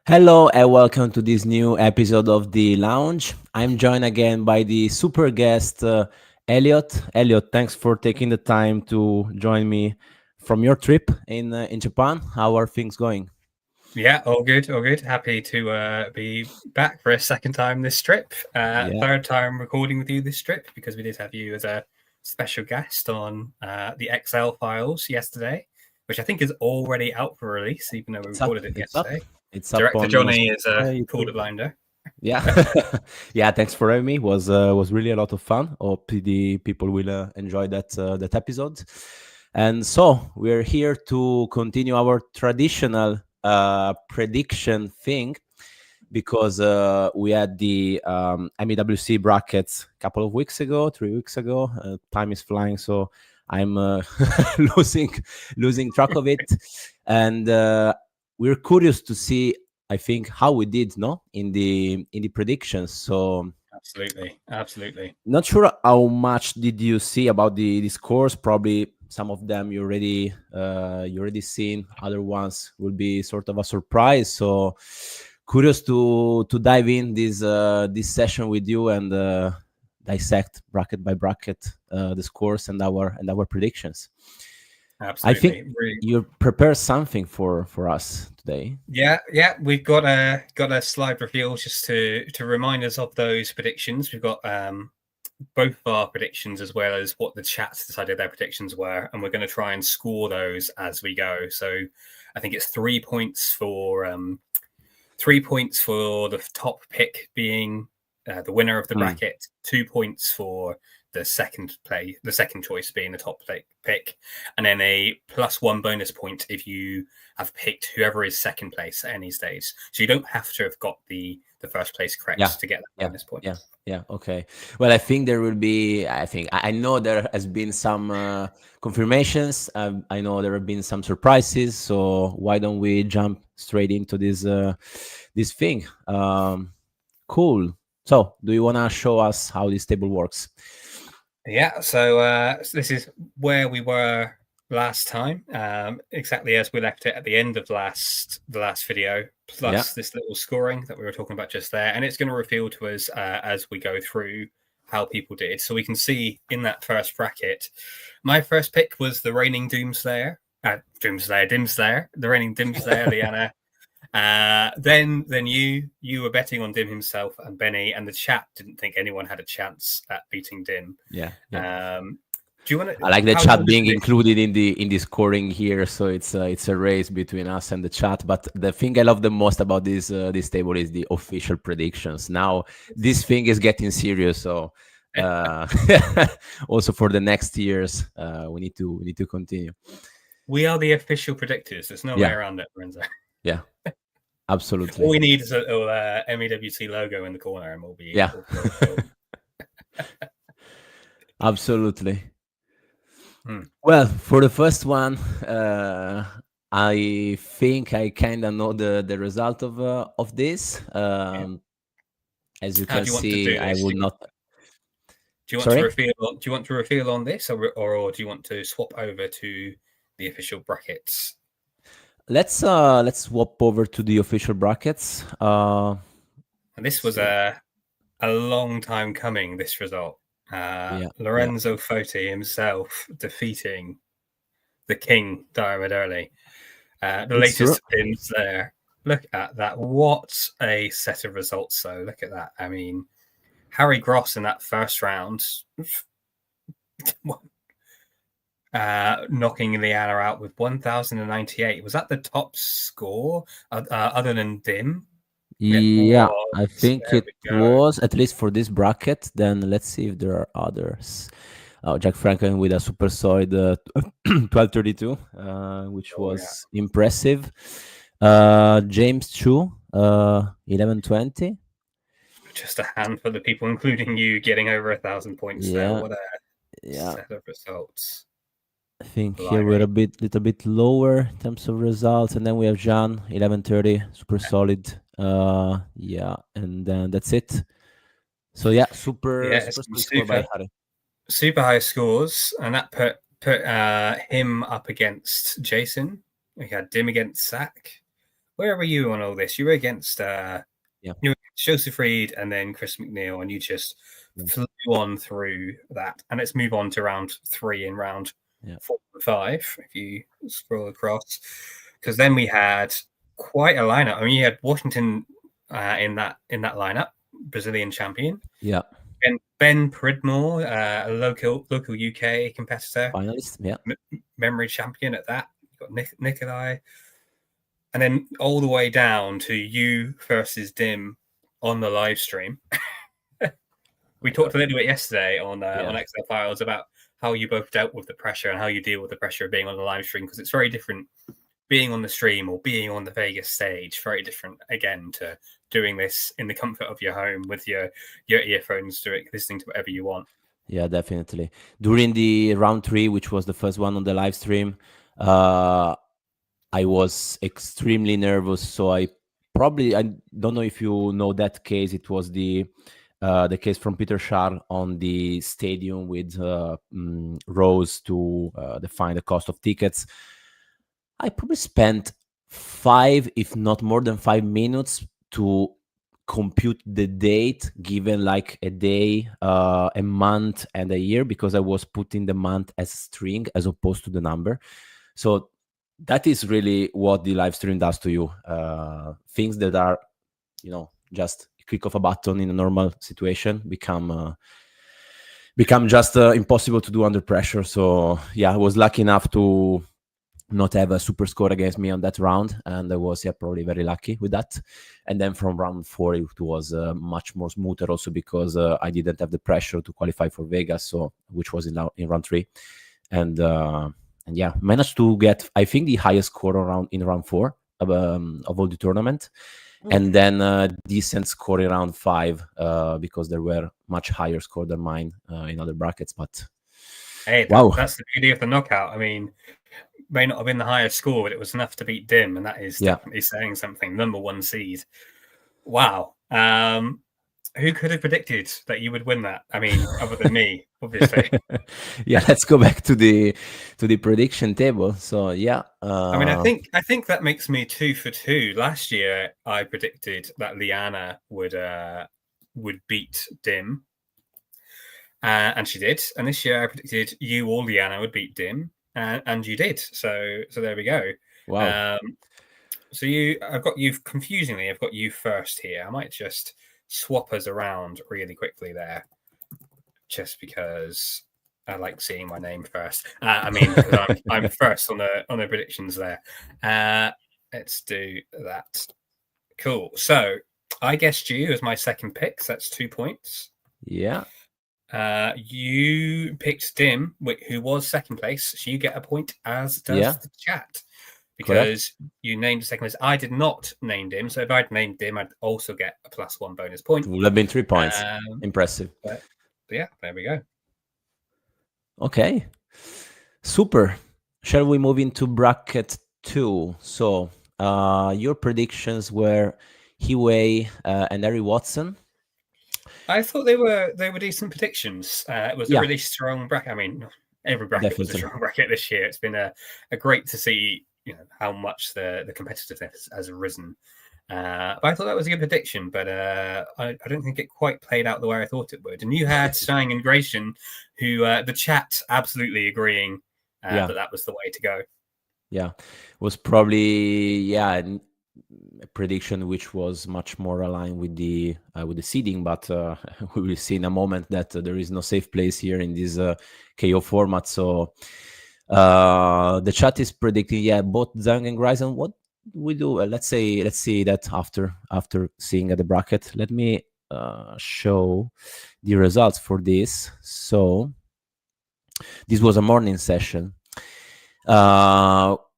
Hello and welcome to this new episode of The Lounge. I'm joined again by the super guest, Elliot. Elliot, thanks for taking the time to join me from your trip in Japan. How are things going? Yeah, all good, all good. Happy to be back for a second time this trip. Yeah, Third time recording with you this trip because we did have you as a special guest on the Excel files yesterday, which I think is already out for release, even though we it's up. recorded it It's up. yesterday. It's up Director on Johnny is Spotify, pulled YouTube. it blinder. Yeah, yeah. Thanks for having me. Was really a lot of fun. Hope the people will enjoy that episode. And so we're here to continue our traditional prediction thing because we had the MEWC brackets a couple of weeks ago, 3 weeks ago. Time is flying, so I'm losing losing track of it, and we're curious to see. I think how we did, no, in the predictions. So Absolutely, absolutely. not sure how much did you see about the scores. Probably some of them you already seen. Other ones will be sort of a surprise. So curious to dive in this session with you and dissect bracket by bracket the scores and our predictions. I think Absolutely. Really. you prepared something for us today. Yeah. We've got a slide reveal just to remind us of those predictions. We've got both of our predictions as well as what the chat decided their predictions were, and we're going to try and score those as we go. So I think it's 3 points for 3 points for the top pick being the winner of the Hmm. bracket, 2 points for the second choice being the top pick, and then a +1 bonus point if you have picked whoever is second place at any stage. So you don't have to have got the first place Yeah, correct to get that yeah, bonus point. yeah. Okay. Well, I think there will be. I know there has been some confirmations. I know there have been some surprises. So why don't we jump straight into this thing? Cool. So, do you want to show us how this table works? Yeah, so this is where we were last time, exactly as we left it at the end of the last video, Yeah. plus this little scoring that we were talking about just there, and it's going to reveal to us as we go through how people did. So we can see in that first bracket, my first pick was the reigning Doomslayer, Dimslayer, the reigning Dimslayer, Liana. Then you were betting on Dim himself and Benny, and the chat didn't think anyone had a chance at beating Dim. Yeah. Yeah. Do you want to? I like the How do you chat want to being do this? included in the scoring here, so it's a race between us and the chat. But the thing I love the most about this table is the official predictions. Now this thing is getting serious, so uh, also for the next years, we need to continue. We are the official predictors. There's no way Yeah, around it, Lorenzo. yeah, All absolutely. we need is a little MEWC logo in the corner, and we'll be Yeah, golden. absolutely. Hmm. Well, for the first one, I think I kind of know the result of this. Yeah. As you How can do you want to see, do I this? will not. Do you want to Sorry. reveal? Do you want to reveal on this, or do you want to swap over to the official brackets? Let's swap over to the official brackets. And this was See. a long time coming, this result. Yeah, yeah. Lorenzo Foti himself defeating the King Diarmid Early. The It's true. latest pins there. Look at that. What a set of results, though. Look at that. I mean, Harry Gross in that first round, knocking Liana out with 1,098. Was that the top score other than Dim? It Yeah, I was. think There it we go. was at least for this bracket. Then let's see if there are others. Oh, Jack Franklin with a super solid 1232, which Oh, yeah. was impressive. James Chu, 1120. Just a handful of people, including you, getting over 1,000 points there. Yeah, What a yeah. set of results. I think here we're Blimey. a little bit lower in terms of results, and then we have Jean 1130, super solid. Yeah, and then that's it. So yeah, super Yeah, super solid score by super Harry. super high scores, and that put him up against Jason. We had Dim against Sack. where were you on all this? You were against Yeah. you were against Joseph Reed and then Chris McNeil, and you just Yeah. flew on through that. And let's move on to round 3 and round Yeah. 4 and 5. If you scroll across, because then we had quite a lineup. I mean, you had Washington in that lineup, Brazilian champion. Yeah. And Ben Pridmore, a local UK competitor, Finalist. Yeah. memory champion at that. You've got Nikolai, and then all the way down to you versus Dim on the live stream. We talked a little bit yesterday on Excel Files about how you both dealt with the pressure and how you deal with the pressure of being on the live stream, because it's very different being on the stream or being on the Vegas stage. Very different again to doing this in the comfort of your home with your earphones, listening to whatever you want. Yeah, definitely. During the round 3, which was the first one on the live stream, I was extremely nervous. So I don't know if you know that case. It was the case from Peter Schar on the stadium with rows to define the cost of tickets. I probably spent 5, if not more than 5 minutes to compute the date, given like a day, a month, and a year, because I was putting the month as a string as opposed to the number. So that is really what the live stream does to you. Things that are, just a click of a button in a normal situation become just impossible to do under pressure. So yeah, I was lucky enough to not have a super score against me on that round, and I was probably very lucky with that. And then from round 4 it was much more smoother, also because I didn't have the pressure to qualify for Vegas, so which was in round 3, and yeah, managed to get, I think, the highest score in round 4 of all the tournament, and then decent score in round 5 because there were much higher score than mine in other brackets. But hey, wow, that's the beauty of the knockout. I mean, may not have been the highest score, but it was enough to beat Dim, and that is definitely saying something. Number 1 seed. Wow. Who could have predicted that you would win that? I mean, other than me, obviously. Yeah, let's go back to the prediction table. So yeah, I mean, I think that makes me 2 for 2. Last year, I predicted that Liana would beat Dim, and she did. And this year, I predicted you or Liana would beat Dim, and you did. So there we go. Wow. So I've got you first here. I might just swap us around really quickly there, just because I like seeing my name first. I mean, because I'm first on the predictions there. Let's do that. Cool. So I guessed you as my second pick. So that's 2 points. Yeah. You picked Dim, who was second place. So you get a point, as does the chat. Because you named the second list. I did not name Dim, so if I'd named Dim, I'd also get a +1 bonus point. It would have been 3 points. Impressive. But yeah, there we go. Okay, super. Shall we move into bracket 2? So your predictions were Hiwei and Harry Watson. I thought they were decent predictions. It was a really strong bracket. I mean, every bracket was a strong bracket this year. It's been a great to see how much the competitiveness has risen. But I thought that was a good prediction, but I don't think it quite played out the way I thought it would. And you had Sang and Grayson, who the chat absolutely agreeing that was the way to go. Yeah, was probably a prediction which was much more aligned with the seeding, but we will see in a moment that there is no safe place here in this KO format. So the chat is predicting both Zhang and Grayson. What we do? Let's see that after seeing the bracket. Let me show the results for this. So this was a morning session.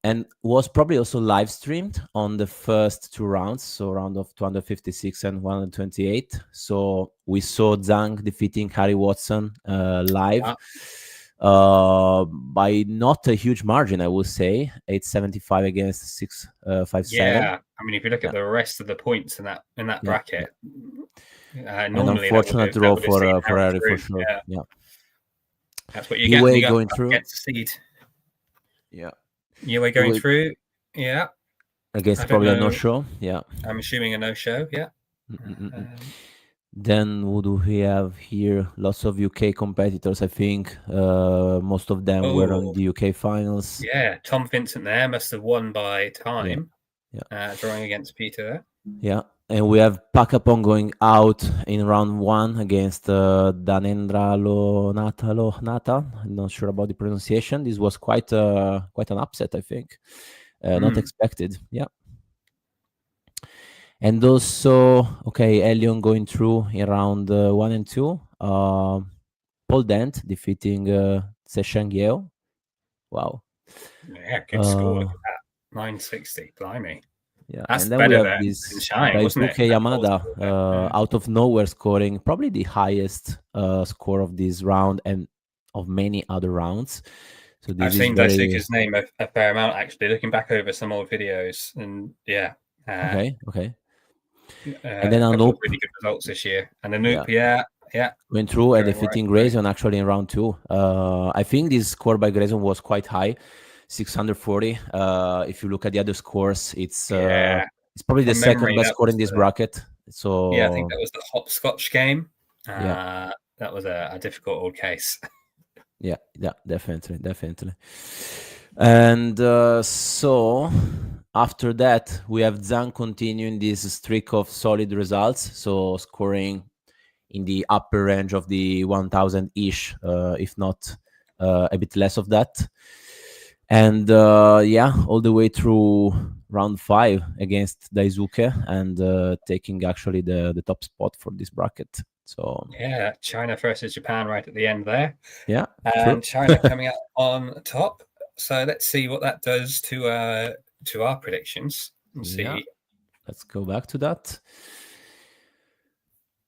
And was probably also live streamed on the first 2 rounds, so round of 256 and 128. So we saw Zhang defeating Harry Watson live by not a huge margin, I would say, 875 against 657. Yeah, I mean, if you look at the rest of the points in that bracket, an unfortunate draw for Harry for sure. Yeah, that's what you get. You going through. Get to seed. Yeah. Yue going through. Yeah. against I don't probably a know. no-show. Yeah. I'm assuming a no-show. Yeah. Mm-mm-mm. Um, Then who do we have here? Lots of UK competitors, I think. Most of them were on oh, the UK finals. yeah. Tom Vincent there must have won by Yeah, time, yeah, drawing against Peter. yeah. And we have Pakapon going out in round one against Danendra Nata. I'm not sure about the pronunciation. This was quite an upset, I think. Not Mm. expected. Yeah. And also, okay, Elion going through in round one and two. Paul Dent defeating Tse Sheng Yeo. Wow. Yeah, good score. Look Uh, at that. 960. Blimey. yeah, That's and then we better have than this Shine, wasn't it? Daisuke That whole Yamada score there. Yeah. out of nowhere scoring probably the highest score of this round and of many other rounds. So this I've is seen very Daisuke's name a fair amount actually, looking back over some old videos, and yeah, okay. Okay, and then a couple of Anoop, really good results this year. And yeah, Anoop, yeah, went through and going right defeating through. Grayson actually in round two. I think this score by Grayson was quite high, 640. If you look at the other scores, Yeah, it's probably the from second memory, best that score was in this the bracket. yeah, I think So that was the hopscotch game. yeah, That was a difficult old case. yeah, yeah, definitely, definitely. And so after that, we have Zhang continuing this streak of solid results. So scoring in the upper range of the 1000 ish, if not a bit less of that. And yeah, all the way through round five against Daisuke and taking actually the top spot for this bracket. So Yeah, China versus Japan right at the end there, yeah, true. and China coming out on top. So let's see what that does to our predictions and Yeah, see. let's go back to that.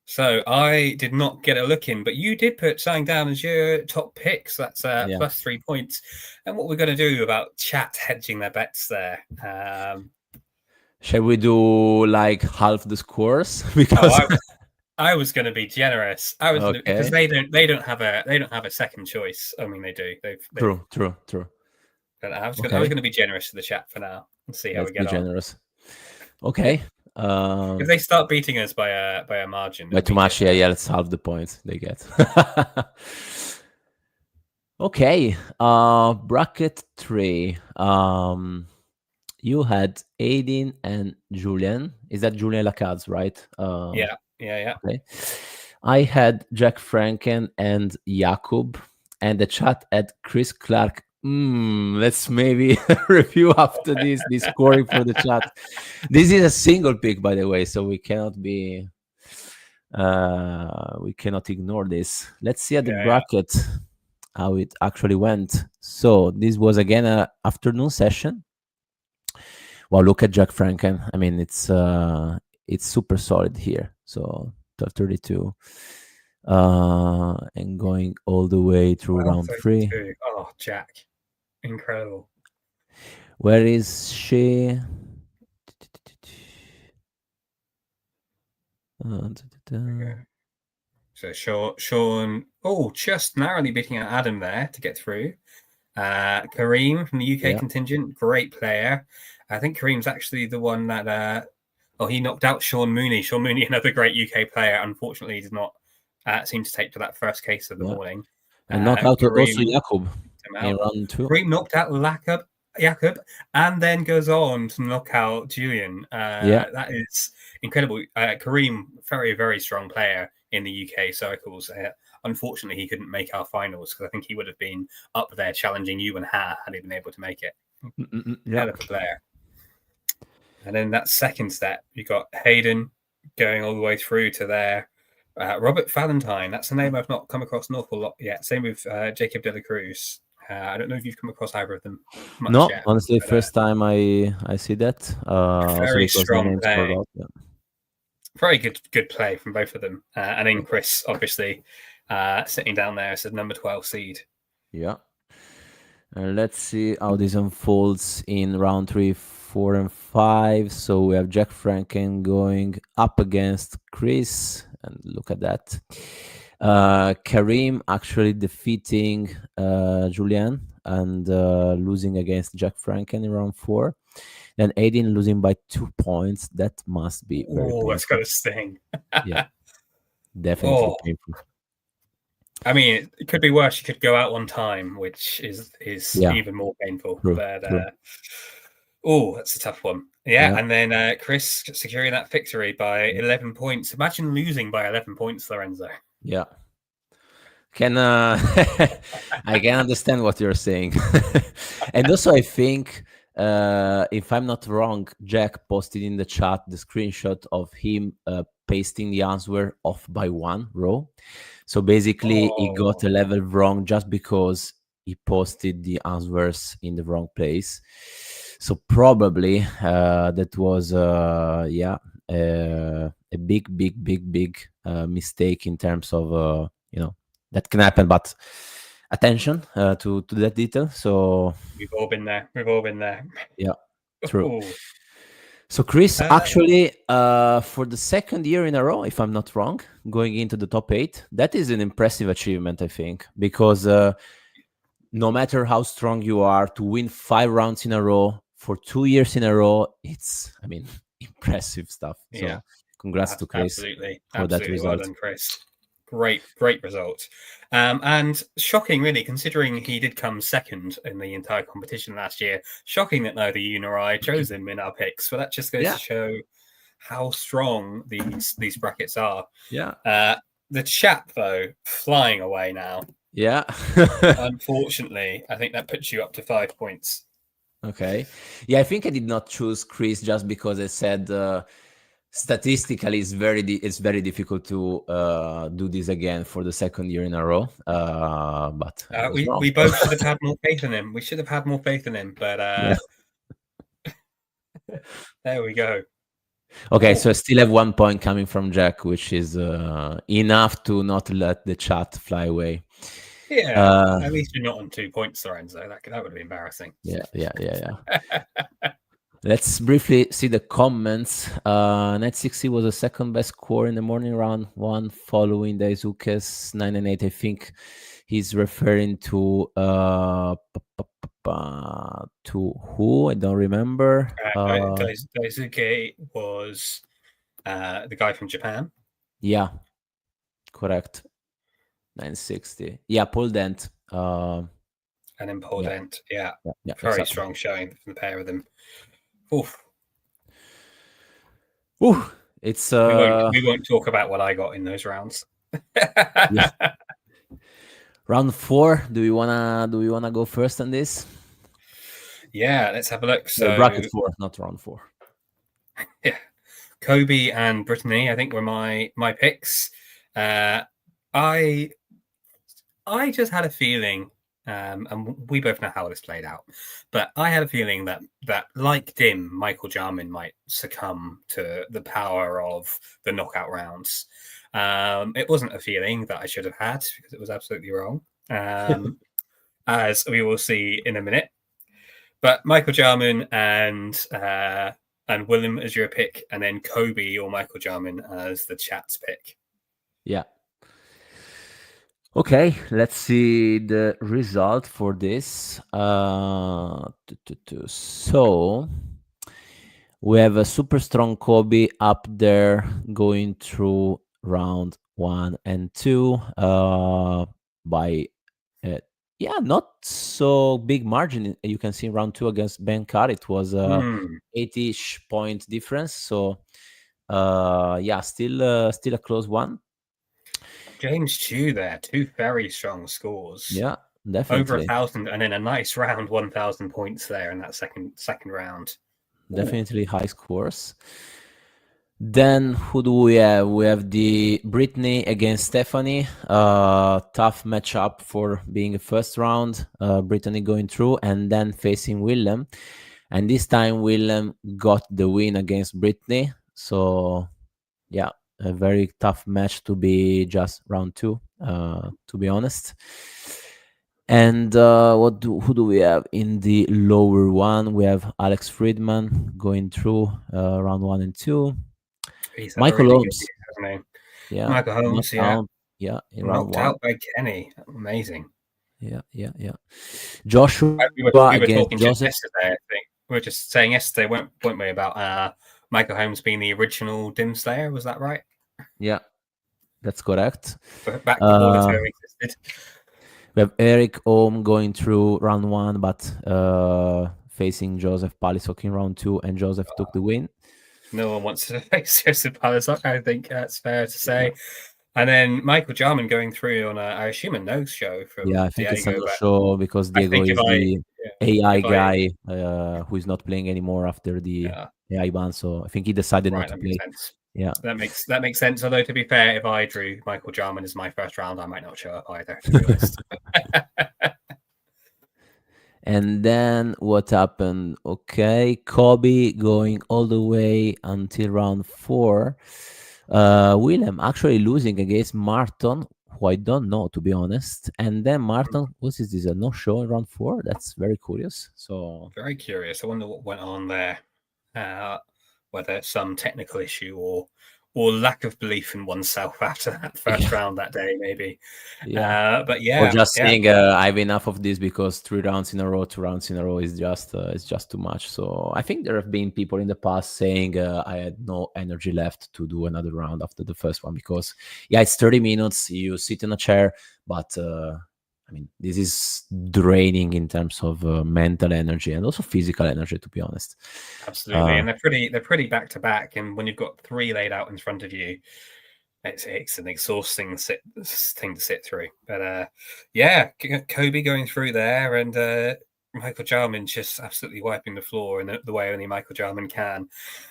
So I did not get a look in, but you did put something down as your top picks. That's Yeah. plus 3 points. And what we're going to do about chat hedging their bets there? Shall we do like half the scores? Because I was going to be generous. I was because okay, they don't have a second choice. I mean, they do. They've true. but I was Okay, going to be generous to the chat for now and see how let's we be get on. generous. Okay. If they start beating us by a margin, By it'll too be much, just yeah, let's halve the points they get. Okay, bracket 3. You had Aidin and Julian. Is that Julian Lacaze, right? yeah. Okay. I had Jack Franken and Jakub, and the chat had Chris Clark. Let's maybe review after this the scoring for the chat. This is a single pick, by the way, so we cannot ignore this. Let's see at the Yeah. bracket how it actually went. So this was again a afternoon session. Wow, look at Jack Franken. I mean, it's super solid here. So 1232, and going all the way through round 3. Oh, Jack, incredible. Where is she? So Sean, just narrowly beating out Adam there to get through. Kareem from the UK contingent, great player. I think Kareem's actually the one that he knocked out Sean Mooney. Sean Mooney, another great UK player, unfortunately did not seem to take to that first case of the morning. And knock out Kareem, also Jakub in round 2. Kareem knocked out Jakub, and then goes on to knock out Julian. That is incredible. Kareem, very, very strong player in the UK circles. Unfortunately, he couldn't make our finals because I think he would have been up there challenging you and Ha had he been able to make it. Hell of a player. And then that second step, you got Hayden going all the way through to there. Robert Valentine, that's a name I've not come across an awful lot yet. Same with Jacob de la Cruz. I don't know if you've come across either of them much yet. Honestly, first time I see that. Very strong play. Yeah. Very good play from both of them. And then Chris, obviously, sitting down there as the number 12 seed. Yeah. And let's see how this unfolds in round 3, 4, and 5. So we have Jack Franken going up against Chris. And look at that. Kareem actually defeating Julian and losing against Jack Franken in round 4. Then Aiden losing by 2 points. That must be very Oh, that's got painful. to sting. Yeah, definitely Oh, painful. I mean, it could be worse. You could go out one time, which is Yeah, even more painful. true, But true. oh, that's a tough one. Yeah, Yeah, and then Chris securing that victory by 11 points. Imagine losing by 11 points, Lorenzo. yeah. Can I can understand what you're saying. And also I think if I'm not wrong, Jack posted in the chat the screenshot of him pasting the answer off by one row. So basically he got Oh, a level wrong just because he posted the answers in the wrong place. So probably that was a big mistake in terms of that can happen, but attention to that detail. So we've all been there. We've all been there. yeah, true. Oh, So Chris, uh, actually, for the second year in a row, if I'm not wrong, going into the top 8, that is an impressive achievement, I think, because no matter how strong you are, to win 5 rounds in a row for 2 years in a row, it's, I mean, impressive stuff. yeah, So congrats to Chris absolutely, for that absolutely. Well result. done, Chris. Great result. And shocking, really, considering he did come second in the entire competition last year. Shocking that neither you nor I chose him in our picks. But that just goes Yeah, to show how strong these brackets are. yeah, The chat, though, flying away now. yeah. Unfortunately, I think that puts you up to 5 points. Okay. Yeah, I think I did not choose Chris just because I said statistically it's very difficult to do this again for the second year in a row. But I was wrong. We both should have had more faith in him. We should have had more faith in him, but Yeah. there we go. Okay, Oh, so I still have 1 point coming from Jack, which is enough to not let the chat fly away. yeah. At least you're not on 2 points, Lorenzo. That would be embarrassing. Yeah. Let's briefly see the comments. Net 60 was the second best score in the morning round one, following Daisuke's 9 and 8. I think he's referring to who? I don't remember. Daisuke was the guy from Japan. Yeah, correct. 960. Yeah, Paul Dent. And then Paul Dent. Yeah. Very strong showing from the pair of them. Oof. Ooh, it's we won't talk about what I got in those rounds. Yeah. Round 4. Do you wanna go first on this? Yeah, let's have a look. So bracket 4, not round 4. Yeah, Kobe and Brittany, I think were my picks. I just had a feeling, and we both know how this played out, but I had a feeling that like Dim, Michael Jarman might succumb to the power of the knockout rounds. It wasn't a feeling that I should have had because it was absolutely wrong, as we will see in a minute. But Michael Jarman and Willem as your pick, and then Kobe or Michael Jarman as the chat's pick. Yeah. Okay, let's see the result for this. So we have a super strong Kobe up there going through round 1 and 2 by not so big margin. You can see in round 2 against Ben Carr, it was 80-ish point difference. So still a close one. James Chu there, 2 very strong scores. Yeah, definitely. Over 1,000, and then a nice round 1,000 points there in that second round. Definitely high scores. Then who do we have? We have the Brittany against Stephanie. Tough matchup for being a first round. Brittany going through and then facing Willem. And this time Willem got the win against Brittany. So yeah, a very tough match to be just round 2, to be honest. And who do we have in the lower one? We have Alex Friedman going through round 1 and 2. Michael Holmes. Yeah, Michael Holmes. Yeah, in knocked out by Kenny. Amazing. Yeah. Joshua we were against talking Joseph. yesterday, I think. we were just saying yesterday, weren't we, about Michael Holmes being the original Doomslayer? Was that right? Yeah, that's correct. Back before the Uh, term existed. we have Eric Ohm going through round 1, but facing Joseph Palisok in round 2, and Joseph took the win. No one wants to face Joseph Palisok, I think that's fair to say. Yeah. And then Michael Jarman going through on I assume a no show from Yeah, I think Diego. it's a But no-show because I Diego think is the AI if I guy who is not playing anymore after the AI ban. So I think he decided not to that makes play. sense. Yeah, that makes sense. Although to be fair, if I drew Michael Jarman as my first round, I might not show up either. To be honest. And then what happened? Okay, Kobe going all the way until round 4. Willem actually losing against Martin, who I don't know, to be honest. And then Martin, what is this? A no-show in round 4? That's very curious. So very curious. I wonder what went on there. Whether it's some technical issue or lack of belief in oneself after that first round that day, maybe. But yeah, or just saying I have enough of this because 3 rounds in a row, 2 rounds in a row is just too much. So I think there have been people in the past saying I had no energy left to do another round after the first one because it's 30 minutes, you sit in a chair, but I mean, this is draining in terms of mental energy and also physical energy, to be honest. Absolutely, and they're pretty back to back. And when you've got 3 laid out in front of you, it's an exhausting thing to sit through. But Kobe going through there, and Michael Jarman just absolutely wiping the floor in the way only Michael Jarman can.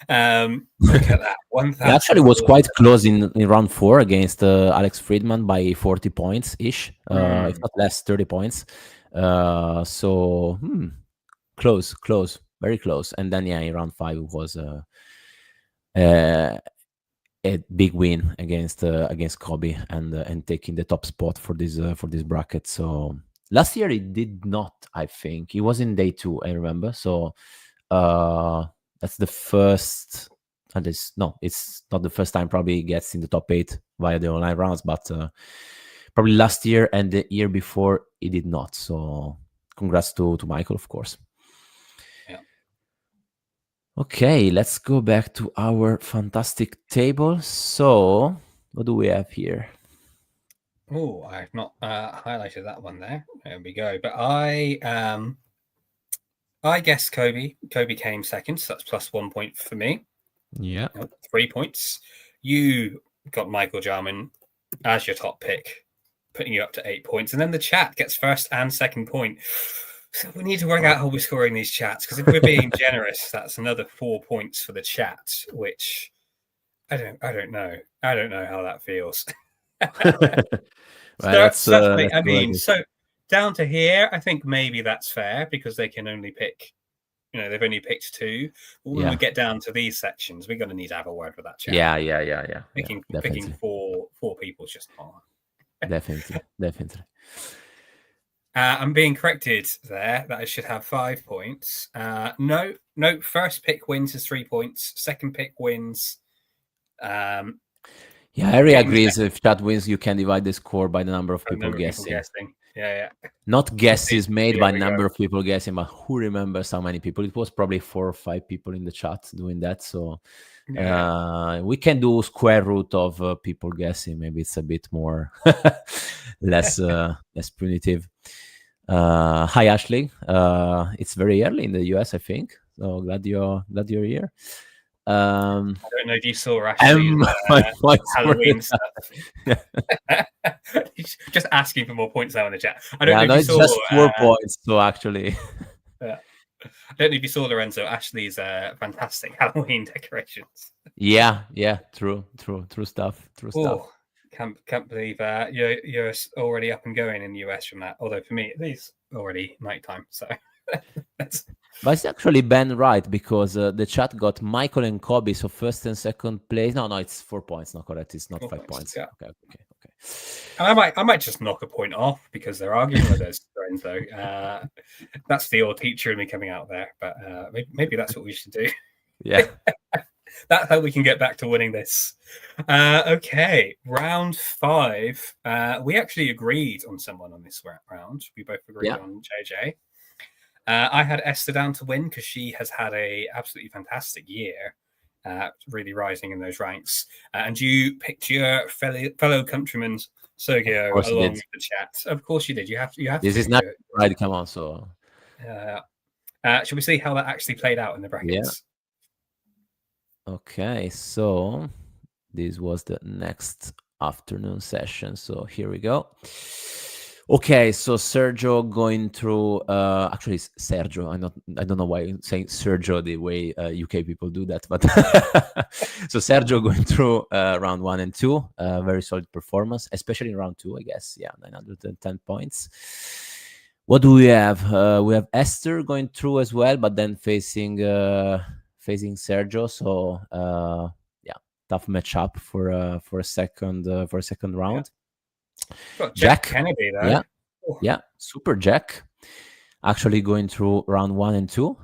Look at that. 1,000. He actually was quite close in round 4 against Alex Friedman by 40 points ish, if not less, 30 points. So close, very close. And then in round 5 it was a big win against Kobe and taking the top spot for this bracket. So last year he did not. I think he was in day 2. I remember. So that's the first. And it's not the first time probably he gets in the top 8 via the online rounds, but probably last year and the year before he did not. So congrats to Michael, of course. Okay, let's go back to our fantastic table. So, what do we have here? Oh, I've not highlighted that one there. There we go. But I guess Kobe. Kobe came second, so that's plus 1 point for me. Yeah. 3 points. You got Michael Jarman as your top pick, putting you up to 8 points. And then the chat gets first and second point. So we need to work out how we're scoring these chats, because if we're being generous, that's another 4 points for the chat, which I don't know. I don't know how that feels. So down to here, I think maybe that's fair because they can only pick, they've only picked 2. But when we get down to these sections, we're going to need to have a word with that chat. Yeah. Picking four people is just hard. Definitely. I'm being corrected there that I should have 5 points. No. First pick wins is 3 points. Second pick wins. Harry agrees. If chat wins, you can divide the score by the number of people guessing. Yeah. Not guesses made by number of people guessing, but who remembers how many people? It was probably 4 or 5 people in the chat doing that. So we can do square root of people guessing. Maybe it's a bit more less punitive. Hi Ashley. It's very early in the US, I think. So glad you're here. I don't know if you saw Ashley's Halloween stuff. Just asking for more points now in the chat. I don't know if you saw. Just 4 points. So actually, I don't know if you saw, Lorenzo, Ashley's fantastic Halloween decorations. Yeah. True stuff. Can't believe you're already up and going in the US from that. Although for me, it is already nighttime. So. But it's actually Ben right, because the chat got Michael and Kobe, so first and second place. No, it's 4 points. Not correct. It's not 5 points. Yeah. Okay. And I might just knock a point off because they're arguing with us, Lorenzo. That's the old teacher in me coming out there. But maybe that's what we should do. Yeah. That's how we can get back to winning this. Okay, round 5. We actually agreed on someone on this round. We both agreed on JJ. I had Esther down to win because she has had a absolutely fantastic year, really rising in those ranks. And you picked your fellow countryman Of Sergio course, it along did. with the chat. Of course you did. You have This to. is not right. Come on, so Shall we see how that actually played out in the yeah. brackets? Okay, so this was the next afternoon session. So here we go. Okay, so Sergio going through actually it's Sergio. I don't know why I'm saying Sergio the way UK people do that, but so Sergio going through round 1 and 2, very solid performance, especially in round 2, I guess. Yeah, 910 points. What do we have? We have Esther going through as well, but then facing Sergio. So yeah, tough matchup for a second round. Got Jack Jack, Kennedy though. yeah, yeah, super Jack. Actually going through round 1 and 2.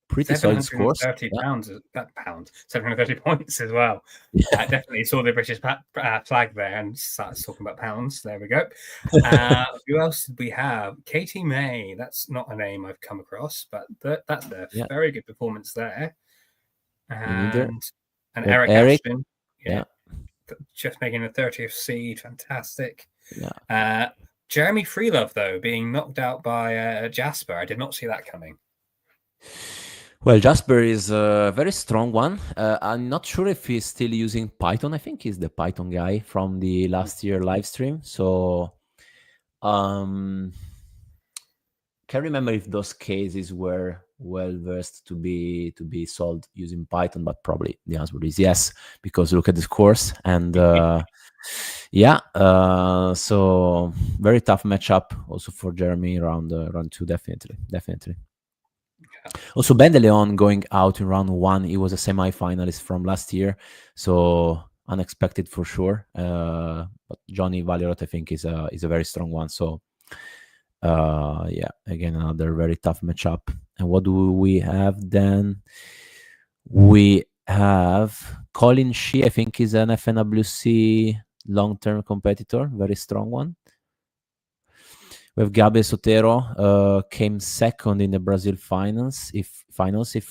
Pretty solid scores. 730 Yeah. pounds, 730 points as well. Definitely saw the British flag there and started talking about pounds. There we go. Who else did we have? Katie May. That's not a name I've come across, but that's a very good performance there. And Eric Ashton. Yeah. Just making a 30th seed. Fantastic. Yeah. Jeremy Freelove, though, being knocked out by Jasper. I did not see that coming. Well, Jasper is a very strong one. I'm not sure if he's still using Python. I think he's the Python guy from the last year live stream. So can't remember if those cases were well versed to be solved using Python, but probably the answer is yes, because look at the scores and yeah. So very tough matchup also for Jeremy round 2, definitely. Also, Ben De Leon going out in round 1. He was a semi-finalist from last year, so unexpected for sure. But Johnny Valierot, I think, is a very strong one. So, yeah, again, another very tough matchup. And what do we have then? We have Colin Shee, I think, is an FNWC long-term competitor, very strong one. We have Gabriel Sotero, came second in the Brazil finals, if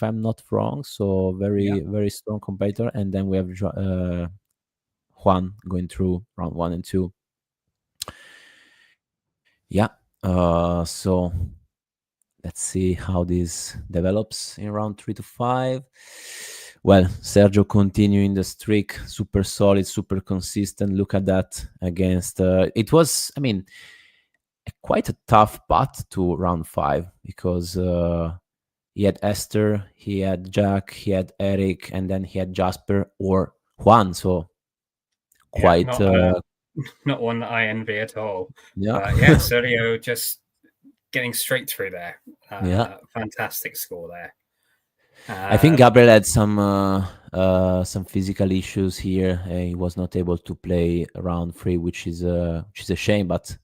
I'm not wrong. So very strong competitor. And then we have Juan going through round 1 and 2. Yeah. So let's see how this develops in round 3 to 5. Well, Sergio continuing the streak, super solid, super consistent. Look at that against. It was, I mean, quite a tough path to round 5 because he had Esther, he had Jack, he had Eric, and then he had Jasper or Juan. So quite not one that I envy at all. Yeah, yeah, Sergio just getting straight through there. Yeah, fantastic score there. I think Gabriel had some physical issues here. He was not able to play round 3, which is a shame. But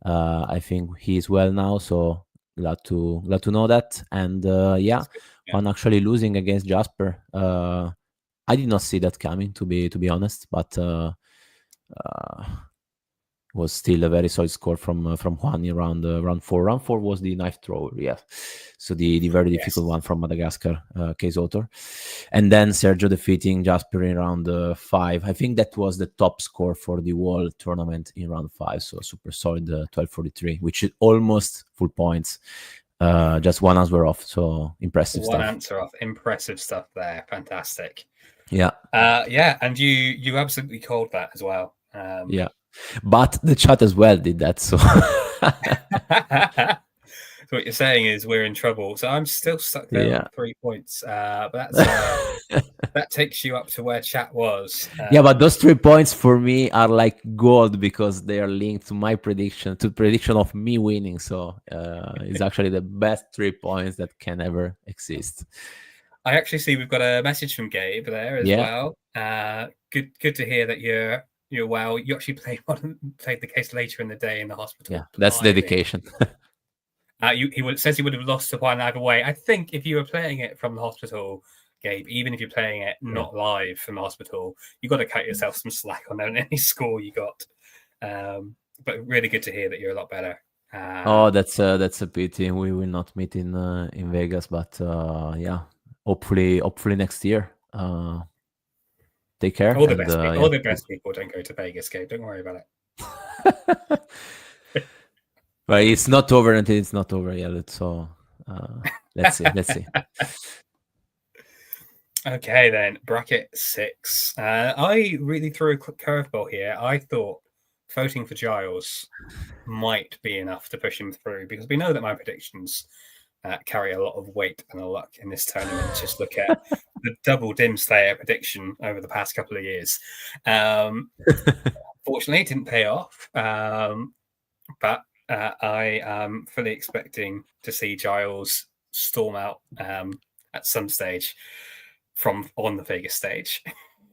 I think he is well now, so glad to know that. And yeah, Juan actually losing against Jasper. I did not see that coming, to be honest, but was still a very solid score from Juan in round 4. Round 4 was the knife thrower, yeah. So the very difficult one from Madagascar, case author. And then Sergio defeating Jasper in round 5. I think that was the top score for the whole tournament in round 5. So super solid 1243, which is almost full points. Just one answer off. So impressive stuff. One answer off. Impressive stuff there. Fantastic. Yeah. Yeah, and you absolutely called that as well. Yeah. But the chat as well did that. So So what you're saying is we're in trouble. So I'm still stuck there on 3 points. But that's that takes you up to where chat was. Yeah, but those 3 points for me are like gold because they are linked to my prediction, to prediction of me winning. So it's actually the best 3 points that can ever exist. I actually see we've got a message from Gabe there as well. Good to hear that you're well. You actually played the case later in the day in the hospital. Yeah, that's dedication. He says he would have lost to Juan either way. I think if you were playing it from the hospital, Gabe, even if you're playing it not live from the hospital, you got to cut yourself some slack on any score you got. But really good to hear that you're a lot better. Oh, that's a pity. We will not meet in Vegas, but yeah, hopefully next year. Take care, and All yeah. the best people don't go to Vegas, Gabe. Don't worry about it. But it's not over until it's not over yet. So let's see. Let's see. Okay, then bracket 6. I really threw a curveball here. I thought voting for Giles might be enough to push him through because we know that my predictions carry a lot of weight and a luck in this tournament. Just look at the double dim slayer prediction over the past couple of years. Fortunately, it didn't pay off, but I am fully expecting to see Giles storm out at some stage from on the Vegas stage.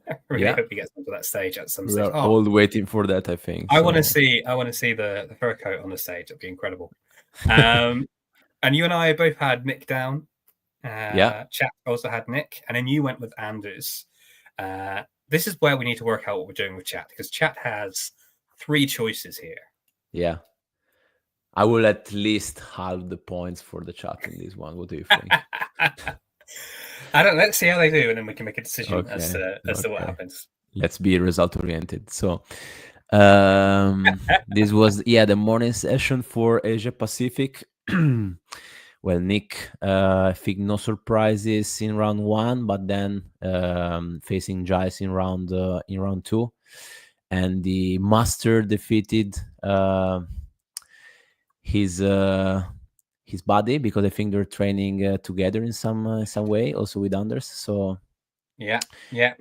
I really hope he gets onto that stage at some We stage. are all waiting for that, I think. I want to see the fur coat on the stage. It'd be incredible. And you and I both had Nick down. Yeah. Chat also had Nick, and then you went with Anders. This is where we need to work out what we're doing with Chat because Chat has 3 choices here. Yeah. I will at least halve the points for the chat in this one. What do you think? I don't. Let's see how they do, and then we can make a decision as to what happens. Let's be result oriented. So, this was the morning session for Asia Pacific. Well, Nick, I think no surprises in round 1, but then facing Giles in round 2, and the master defeated his buddy because I think they're training together in some way, also with Anders. So yeah,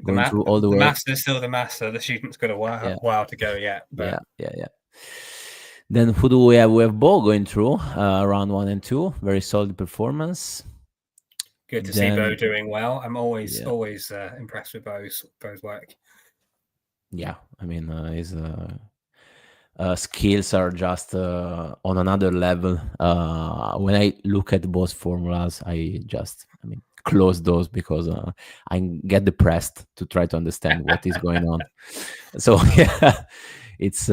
going through all the work. master's still the master. The student's got a while to go yet. But... Yeah. Then who do we have? We have Bo going through round 1 and 2. Very solid performance. Good to see Bo doing well. I'm always impressed with Bo's work. Yeah, I mean his skills are just on another level. When I look at Bo's formulas, I mean close those because I get depressed to try to understand what is going on. So yeah. It's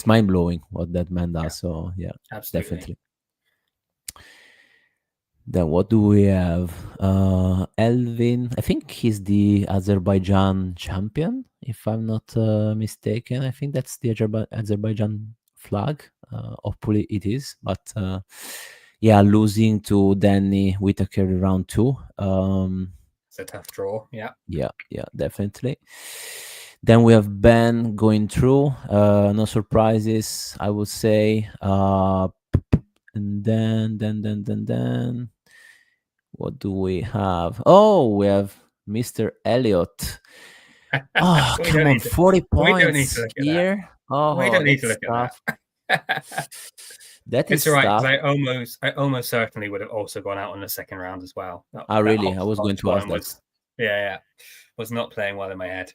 mind blowing what that man does. So yeah, absolutely. Definitely. Then what do we have? Elvin, I think he's the Azerbaijan champion, if I'm not mistaken. I think that's the Azerbaijan flag. Hopefully it is, but losing to Danny Whitaker in round 2. It's a tough draw. Yeah, definitely. Then we have Ben going through. No surprises, I would say. And then, what do we have? Oh, we have Mr. Elliot. Oh, come on, 40 points here. Oh, we don't need to look at that. That is all right. I almost certainly would have also gone out on the second round as well. Really? I was going to ask that. Yeah. Was not playing well in my head.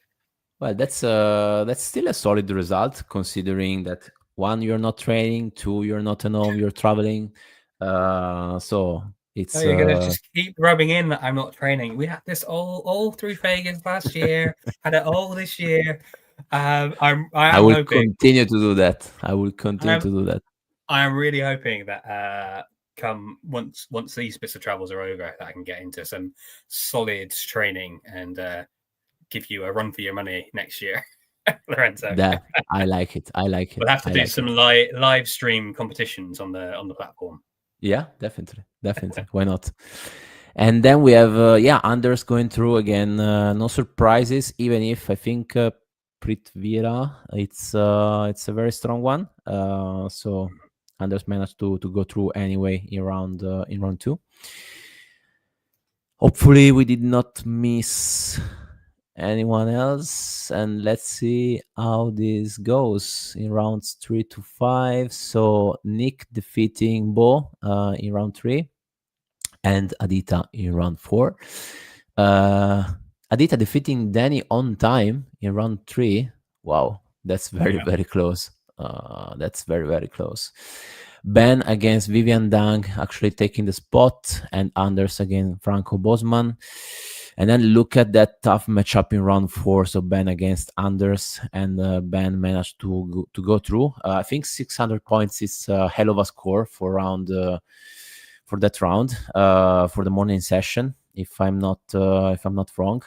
Well, that's still a solid result considering that 1, you're not training, 2, you're not at home, you're traveling. So it's. You're gonna just keep rubbing in that I'm not training. We had this all through Vegas last year. Had it all this year. I will continue to do that. I will continue to do that. I am really hoping that come once these bits of travels are over, that I can get into some solid training and give you a run for your money next year, Lorenzo. I like it. We'll have to do some live stream competitions on the platform. Yeah, definitely. Why not? And then we have Anders going through again. No surprises, even if I think Pritvira, it's a very strong one. So Anders managed to go through anyway in round 2. Hopefully we did not miss anyone else, and let's see how this goes in rounds 3 to 5. So Nick defeating Bo in round 3 and Adita in round 4. Adita defeating Danny on time in round 3. Wow, that's very close. That's very close. Ben against Vivian Dang actually taking the spot, and Anders against Franco Bosman. And then look at that tough matchup in round 4. So Ben against Anders, and Ben managed to go through. I think 600 points is a hell of a score for for that round, for the morning session, if I'm not wrong.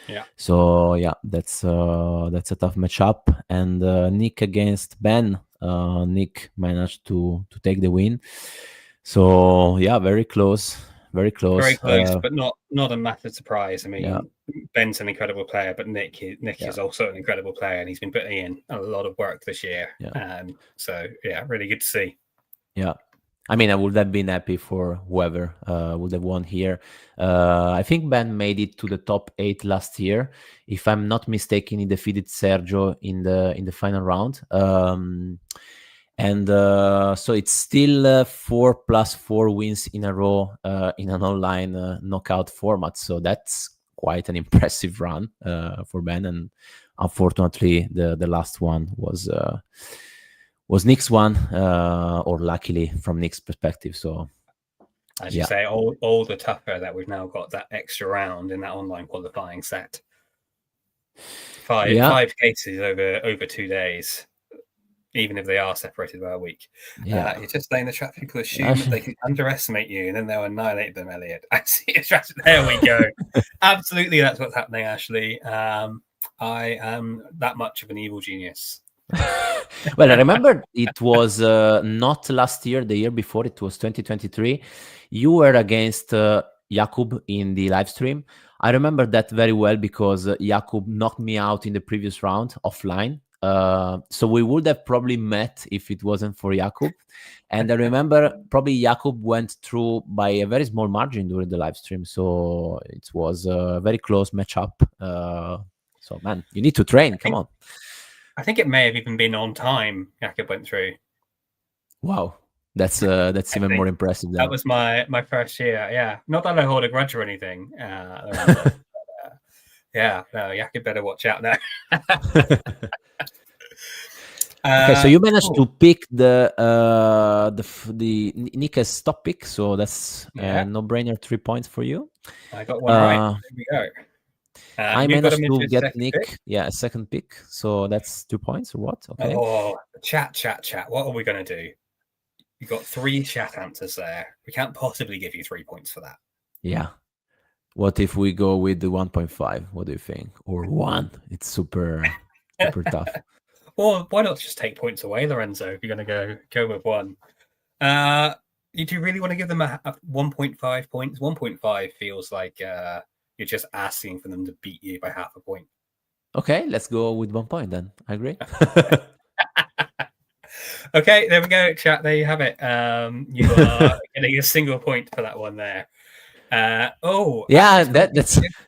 Yeah. So yeah, that's a tough matchup. And Nick against Ben, Nick managed to take the win. So yeah, very close. Very close. Very close, but not a massive surprise. I mean, Yeah. Ben's an incredible player, but Nick Yeah. is also an incredible player, and he's been putting in a lot of work this year. Yeah. So yeah, really good to see. Yeah. I mean, I would have been happy for whoever would have won here. I think Ben made it to the top 8 last year. If I'm not mistaken, he defeated Sergio in the final round. And so it's still 4 + 4 wins in a row in an online knockout format. So that's quite an impressive run for Ben. And unfortunately, the last one was Nick's one, or luckily from Nick's perspective. So, as you say, all the tougher that we've now got that extra round in that online qualifying set. Five cases over 2 days, even if they are separated by a week. Yeah, you're just saying the trap people assume that they can underestimate you, and then they'll annihilate them, Elliot. I see a strategy. There we go. Absolutely, that's what's happening, Ashley. I am that much of an evil genius. Well, I remember it was not last year, the year before, it was 2023. You were against Jakub in the live stream. I remember that very well because Jakub knocked me out in the previous round offline. So we would have probably met if it wasn't for Jakub. And I remember probably Jakub went through by a very small margin during the live stream. So it was a very close matchup. So, man, you need to train. Come on. I think it may have even been on time Jakub went through. Wow. That's even more impressive. That was my first year. Yeah, not that I hold a grudge or anything. Yeah, no, Jakub better watch out now. Okay, so you managed to pick the Nika's top pick, so that's no-brainer. 3 points for you. I got one right. There we go. I managed to get Nick, a second pick, so that's 2 points or what? Okay. Oh, chat. What are we gonna do? You got 3 chat answers there. We can't possibly give you 3 points for that. Yeah. What if we go with the 1.5? What do you think? Or 1? It's super tough. Well, why not just take points away, Lorenzo, if you're going to go with 1? Do you really want to give them a 1.5 points? 1.5 feels like you're just asking for them to beat you by half a point. Okay, let's go with 1 point then. I agree. Okay, there we go, chat. There you have it. You are getting a single point for that one there. Yeah,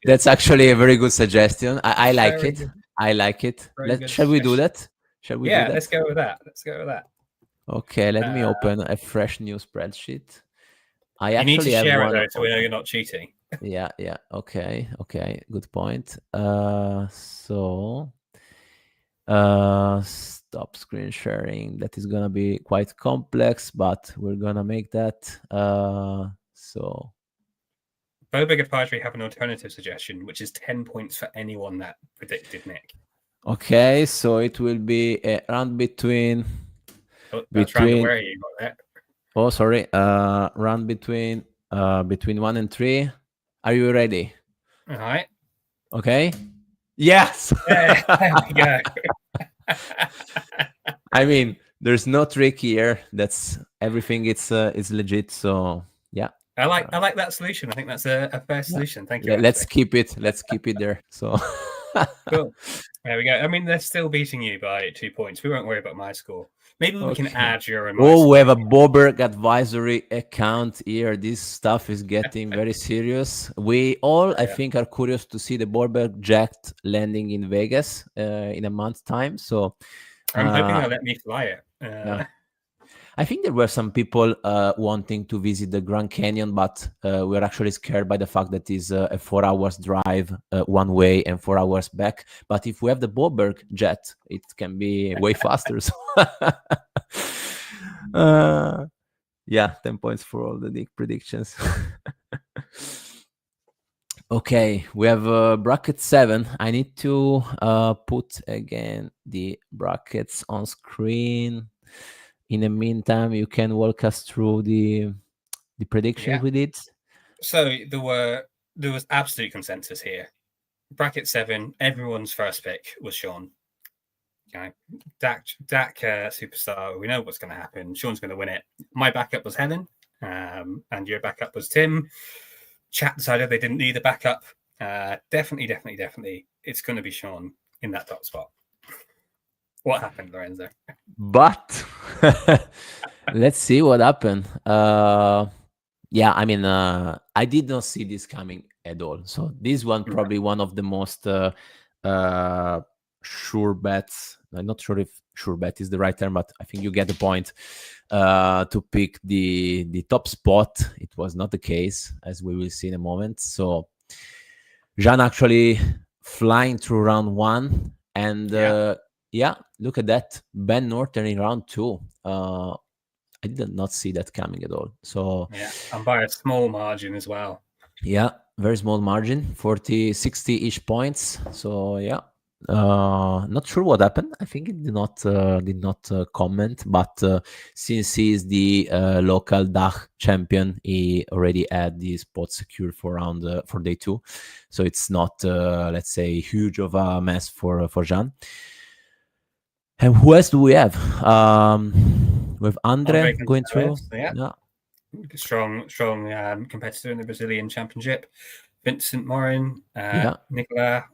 that's actually a very good suggestion. I like it. I like it. Shall we do that? Shall we do that? Let's go with that. Okay, let me open a fresh new spreadsheet. You need to share it though, so we know you're not cheating. Yeah. Okay. Good point. Stop screen sharing. That is gonna be quite complex, but we're gonna make that. So. Bobig Advisory have an alternative suggestion, which is 10 points for anyone that predicted Nick. Okay, so it will be a round between. Round where you got that? Oh, sorry. Round between 1 and 3. Are you ready? All right. Okay. Yes. There we go. I mean, there's no trick here. That's everything. It's legit. So yeah. I like that solution. I think that's a fair solution. Thank you. Let's keep it there. So cool. There we go. I mean, they're still beating you by 2 points. We won't worry about my score. Maybe we can add your. We have a Boberg Advisory account here. This stuff is getting very serious. We all, I think, are curious to see the Boberg jet landing in Vegas in a month's time. So I'm hoping they'll let me fly it. I think there were some people wanting to visit the Grand Canyon, but we're actually scared by the fact that it's a 4 hours drive one way and 4 hours back. But if we have the Boberg jet, it can be way faster. So yeah, 10 points for all the Nick predictions. Okay, we have bracket 7. I need to put again the brackets on screen. In the meantime, you can walk us through the predictions Yeah. we did. So there was absolute consensus here. Bracket 7, everyone's first pick was Sean. Okay. Dak superstar. We know what's going to happen. Sean's going to win it. My backup was Helen, and your backup was Tim. Chat decided they didn't need a backup. Definitely, it's going to be Sean in that top spot. What happened, Lorenzo? But let's see what happened. Yeah, I mean, I did not see this coming at all. So this one probably one of the most sure bets. I'm not sure if sure bet is the right term, but I think you get the point. To pick the top spot, it was not the case, as we will see in a moment. So Jean actually flying through round 1, and yeah, look at that, Ben Norton in round 2. I did not see that coming at all. So yeah, and by a small margin as well. Yeah, very small margin, 40, 60-ish points. So yeah, not sure what happened. I think it did not comment, but since he is the local DACH champion, he already had the spot secured for round for day 2. So it's not let's say huge of a mess for Jean. And who else do we have? With Andre going through. Yeah. Strong competitor in the Brazilian Championship. Vincent Morin, Nicola,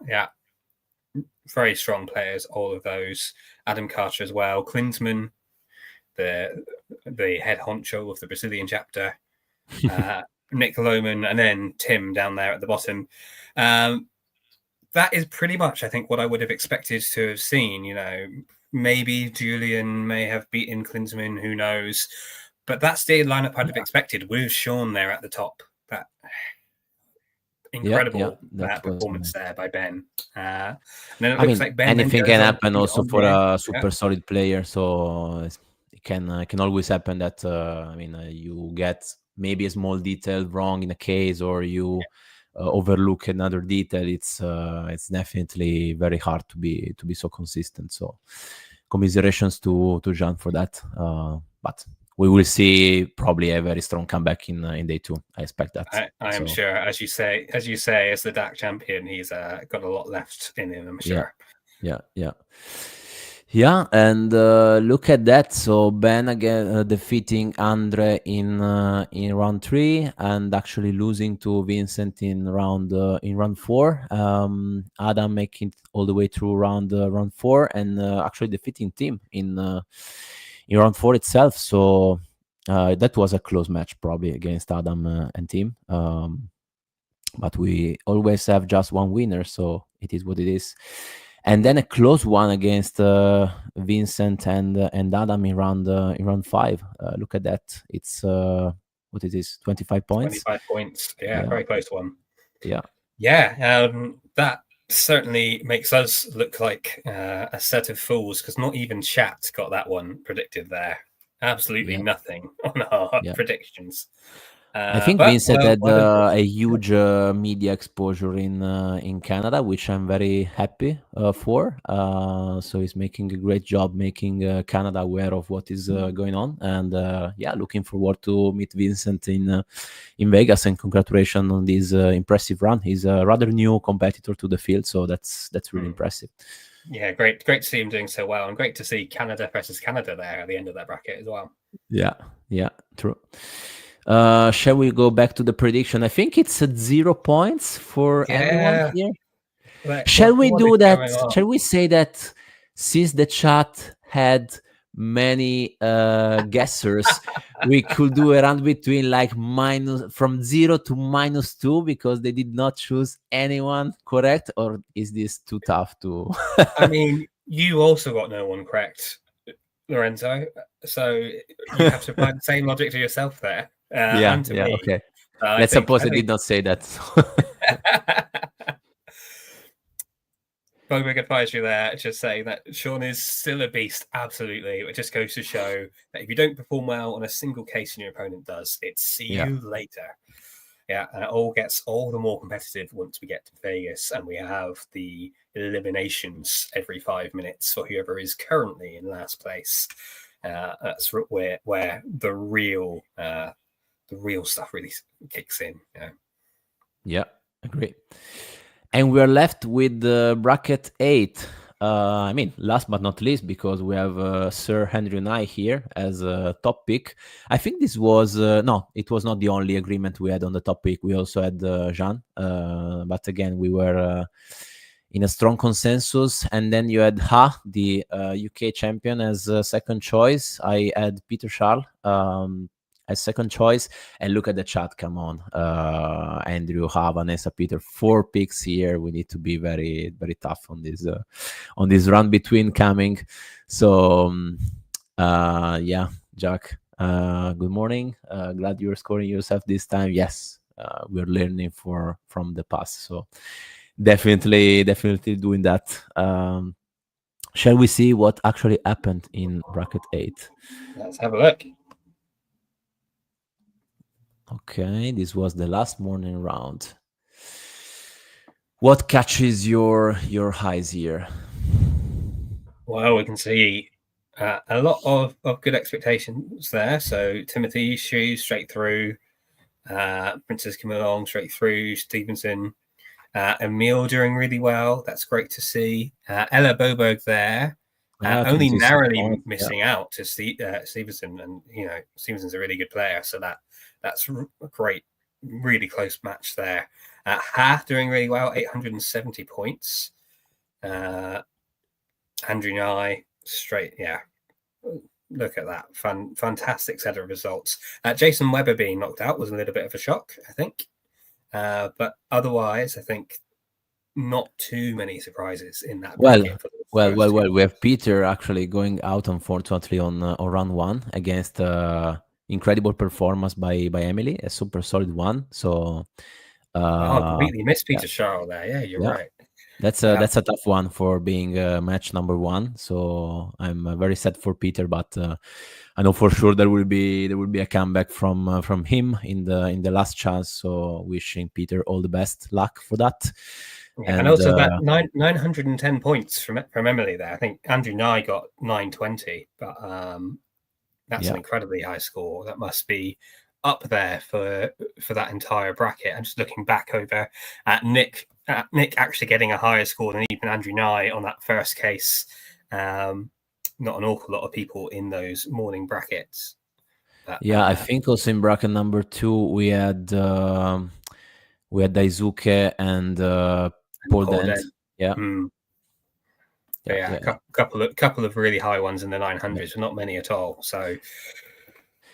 very strong players, all of those. Adam Carter as well. Klinsmann, the head honcho of the Brazilian chapter. Nick Lohman, and then Tim down there at the bottom. That is pretty much, I think, what I would have expected to have seen. You know, maybe Julian may have beaten Klinsmann, who knows? But that's the lineup I'd have expected with Sean there at the top. That incredible performance there by Ben. And then it looks like Ben. Anything can happen also for a super solid player. So it can always happen that you get maybe a small detail wrong in a case, or you overlook another detail. It's definitely very hard to be so consistent. So commiserations to Jean for that. But we will see probably a very strong comeback in day 2. I expect that. I am sure, as you say, as the DAC champion, he's got a lot left in him. I'm sure. Yeah, and look at that. So Ben again defeating Andre in round 3, and actually losing to Vincent in round 4. Adam making it all the way through round 4, and actually defeating Tim in round 4 itself. So that was a close match probably against Adam and Tim. But we always have just one winner, so it is what it is. And then a close one against Vincent and Adam in round 5. Look at that. It's what it is, 25 points. 25 points. Yeah, very close one. Yeah. That certainly makes us look like a set of fools, because not even chat got that one predicted there. Absolutely nothing on our predictions. I think Vincent had a huge media exposure in Canada, which I'm very happy for. So he's making a great job making Canada aware of what is going on. And looking forward to meet Vincent in Vegas. And congratulations on this impressive run. He's a rather new competitor to the field, so that's really impressive. Yeah, great to see him doing so well, and great to see Canada versus Canada there at the end of that bracket as well. Yeah, true. Shall we go back to the prediction? I think it's at 0 points for everyone here. Shall we do that? Shall we say that since the chat had many guessers, we could do a round between from 0 to -2 because they did not choose anyone correct? Or is this too tough to... I mean, you also got no one correct, Lorenzo. So you have to apply the same logic to yourself there. And to me. Okay. Let's suppose I did not say that. Bogberg advised you there, just saying that Sean is still a beast. Absolutely. It just goes to show that if you don't perform well on a single case and your opponent does, it's see you later. Yeah, and it all gets all the more competitive once we get to Vegas and we have the eliminations every 5 minutes for whoever is currently in last place. That's where the real stuff really kicks in. Yeah. Yeah, agree. And we're left with bracket 8. I mean, last but not least, because we have Sir Henry and I here as a top pick. I think this was, no, it was not the only agreement we had on the top pick. We also had Jean. But again, we were in a strong consensus. And then you had Ha, the UK champion, as second choice. I had Peter Charles as second choice. And look at the chat, come on. Andrew, Ha, Vanessa, Peter, 4 picks here. We need to be very, very tough on this run between coming. So yeah, Jack, good morning. Glad you're scoring yourself this time. Yes, we're learning from the past. So definitely doing that. Shall we see what actually happened in bracket 8? Let's have a look. Okay, this was the last morning round. What catches your eyes here? Well, we can see a lot of good expectations there. So Timothy Shoes straight through, Princess come along straight through, Stevenson, Emil doing really well. That's great to see. Ella Boberg there, only narrowly missing out to Stevenson, and Stevenson's a really good player, so that's a great, really close match there. Ha doing really well, 870 points. Andrew Nye straight, yeah. Look at that, fantastic set of results. Jason Webber being knocked out was a little bit of a shock, I think, but otherwise, I think not too many surprises in that bracket. Well. We have Peter actually going out, unfortunately, on round 1 against incredible performance by Emily, a super solid one. So I completely missed Peter Charles there. Yeah, you're right. That's a tough one for being match number 1. So I'm very sad for Peter, but I know for sure there will be a comeback from him in the last chance. So wishing Peter all the best luck for that. Yeah, and also that 910 points from Emily there. I think Andrew Nye got 920, but that's an incredibly high score. That must be up there for that entire bracket. I'm just looking back over at Nick actually getting a higher score than even Andrew Nye on that first case. Not an awful lot of people in those morning brackets. But, I think also in bracket number 2 we had Daisuke and Paul Dent. Yeah. Yeah, couple of really high ones in the 900s, but not many at all. So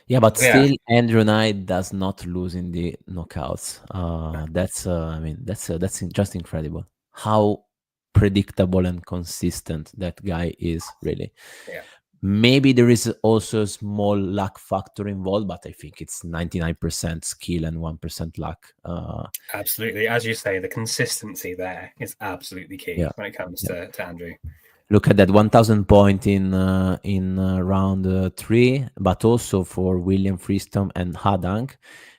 but still, Andrew Knight does not lose in the knockouts. That's that's just incredible. How predictable and consistent that guy is, really. Yeah. Maybe there is also a small luck factor involved, but I think it's 99% skill and 1% luck. Absolutely. As you say, the consistency there is absolutely key when it comes to Andrew. Look at that 1,000 point in round 3, but also for William Freestone and Hadang.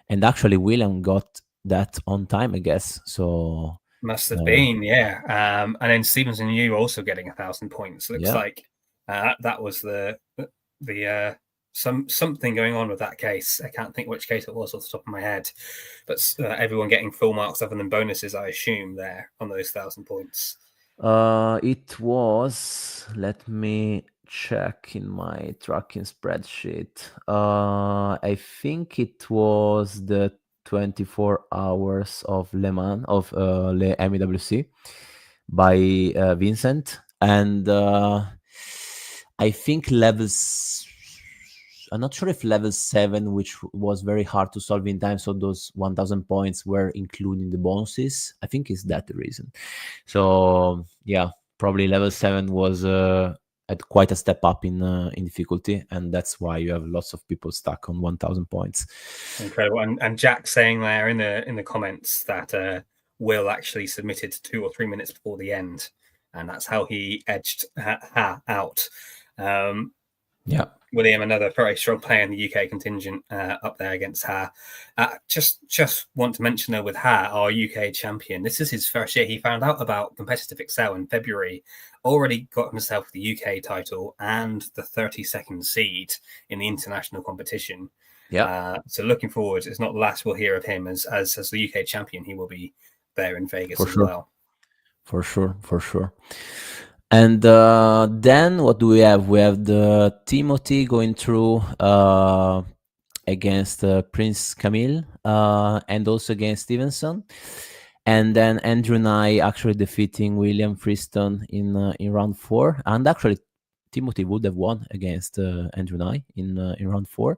And actually, William got that on time, I guess. So must have been, yeah. And then Stevenson, you also getting 1,000 points. Looks like that was the something going on with that case. I can't think which case it was off the top of my head, but everyone getting full marks other than bonuses, I assume, there on those 1,000 points. It was, let me check in my tracking spreadsheet. I think it was the 24 hours of Le Mans of Le MEWC by Vincent, and I think levels. I'm not sure if level 7, which was very hard to solve in time, so those 1,000 points were including the bonuses. I think is that the reason. So yeah, probably level 7 was at quite a step up in difficulty, and that's why you have lots of people stuck on 1,000 points. Incredible. And Jack saying there in the comments that Will actually submitted 2 or 3 minutes before the end, and that's how he edged out. William, another very strong player in the UK contingent, up there against Ha. Just want to mention though with Ha, our UK champion, this is his first year. He found out about Competitive Excel in February, already got himself the UK title and the 32nd seed in the international competition. Yeah, So looking forward, it's not the last we'll hear of him as the UK champion. He will be there in Vegas for as sure, well. for sure, for sure. And then what do we have? We have the Timothy going through against Prince Camille and also against Stevenson. And then Andrew and I actually defeating William Freeston in round 4. And actually, Timothy would have won against Andrew and I in round 4.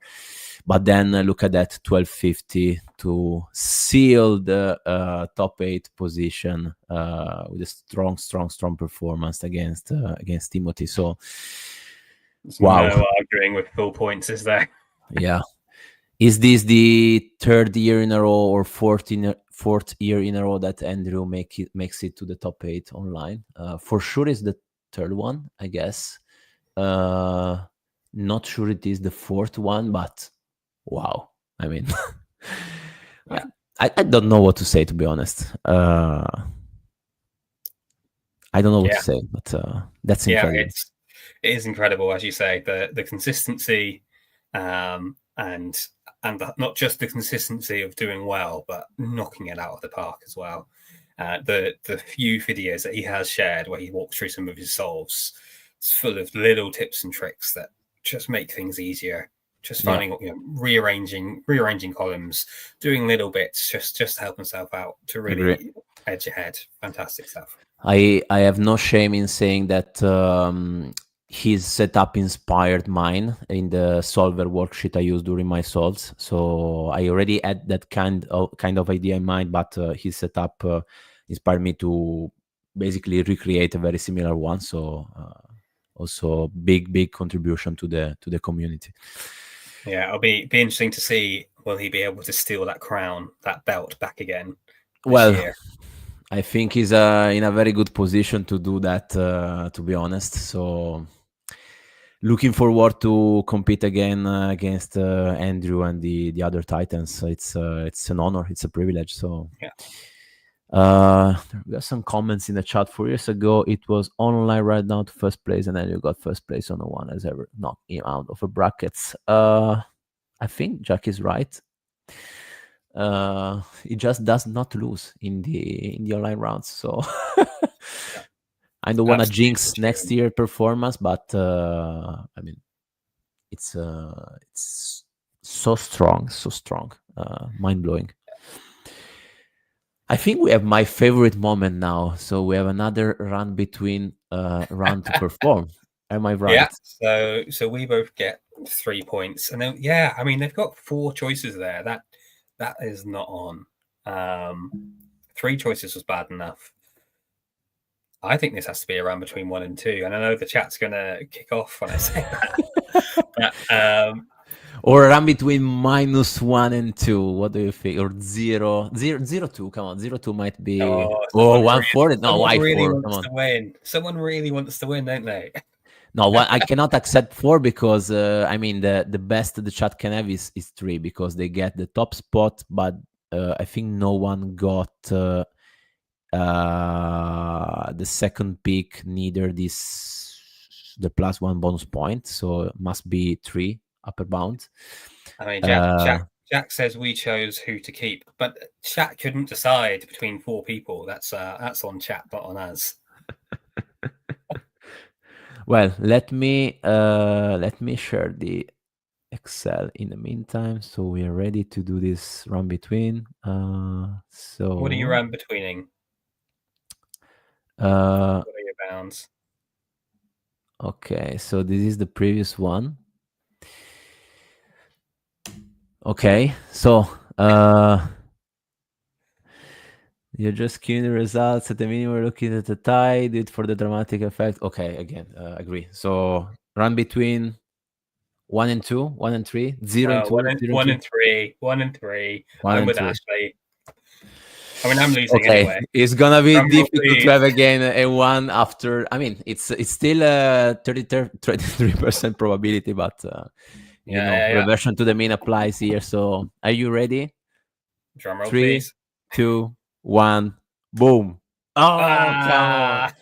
But then look at that 1250 to seal the top 8 position with a strong performance against Timothy. So, wow. No arguing with full points, is there? Yeah. Is this the third year in a row or fourth year in a row that Andrew makes it to the top 8 online? For sure, is the third one, I guess. Not sure it is the fourth one, but wow. I mean, Yeah. I don't know what to say, to be honest. I don't know what to say, but that's incredible. Yeah, it is incredible, as you say, the consistency, and not just the consistency of doing well, but knocking it out of the park as well. The few videos that he has shared where he walks through some of his solves, it's full of little tips and tricks that just make things easier. Just finding, rearranging columns, doing little bits, just to help himself out to really edge ahead. Fantastic stuff. I have no shame in saying that his setup inspired mine in the solver worksheet I use during my solves. So I already had that kind of idea in mind, but his setup inspired me to basically recreate a very similar one. So also big contribution to the community. Yeah, it'll be interesting to see, will he be able to steal that crown, that belt back again this year? I think he's in a very good position to do that, to be honest. So looking forward to compete again against Andrew and the other Titans. It's an honor. It's a privilege. So we have some comments in the chat. 4 years ago, it was online right now to first place, and then you got first place on the one as ever knocked him out of the brackets. I think Jack is right. He just does not lose in the online rounds. So I don't want to jinx next year performance, but I mean, it's so strong, mind blowing. I think we have my favorite moment now. So we have another run between round to perform. Am I right? Yeah. So we both get 3 points, and then I mean they've got 4 choices there. That is not on. 3 choices was bad enough. I think this has to be a round between 1 and 2, and I know the chat's going to kick off when I say that. But, or a run between -1 and 2. What do you think? Or 0-2. Come on, 0-2 might be. 1-4. No, why 4? Come on. To win. Someone really wants to win, don't they? No, I cannot accept 4 because I mean the best the chat can have is 3 because they get the top spot, but I think no one got the second pick, neither the +1 bonus point, so it must be 3 upper bound. I mean, Jack says we chose who to keep, but chat couldn't decide between 4 people. That's on chat, not on us. Well, let me share the Excel in the meantime, so we are ready to do this run between. So what are you run betweening? What are your bounds? Okay, so this is the previous one. Okay, so you're just queuing the results at the minimum. We're looking at the tie, do it for the dramatic effect. Okay, again, agree. So run between 1 and 2, 1 and 3, 0 and 2, 1 and 3, 1 and 3. I'm with Ashley. I mean, I'm losing Okay, anyway. it's gonna be Drum roll, difficult to please. have again a one after. I mean, it's still a 33% probability, but Yeah. reversion to the mean applies here. So, are you ready? Drum roll, 3, please. 2, 1, boom! Oh, come on! Ah.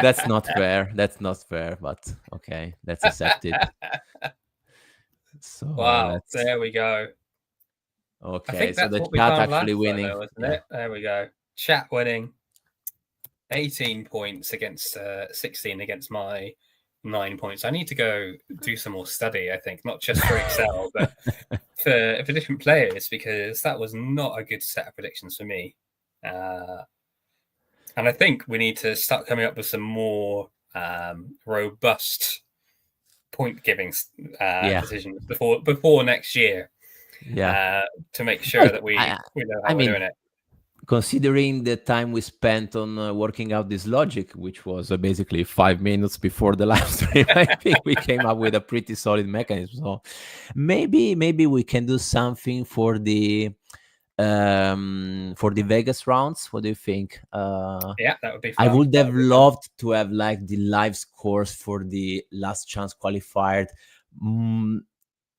That's not fair. That's not fair. But okay, let's accept it. So Wow, let's. there we go. I Okay, think so that's the what we chat found actually last time, winning. though, isn't Yeah, it? There we go. Chat winning 18 points against 16 against my 9 points. I need to go do some more study, I think, not just for Excel, but for different players, because that was not a good set of predictions for me. And I think we need to start coming up with some more robust point giving decisions before next year. To make sure Well, that we know I how we're mean, doing it. considering the time we spent on working out this logic, which was basically 5 minutes before the live stream, I think we came up with a pretty solid mechanism. So maybe we can do something for the Vegas rounds. What do you think? Yeah, that would be I fun. would have loved to have like the live scores for the last chance qualified.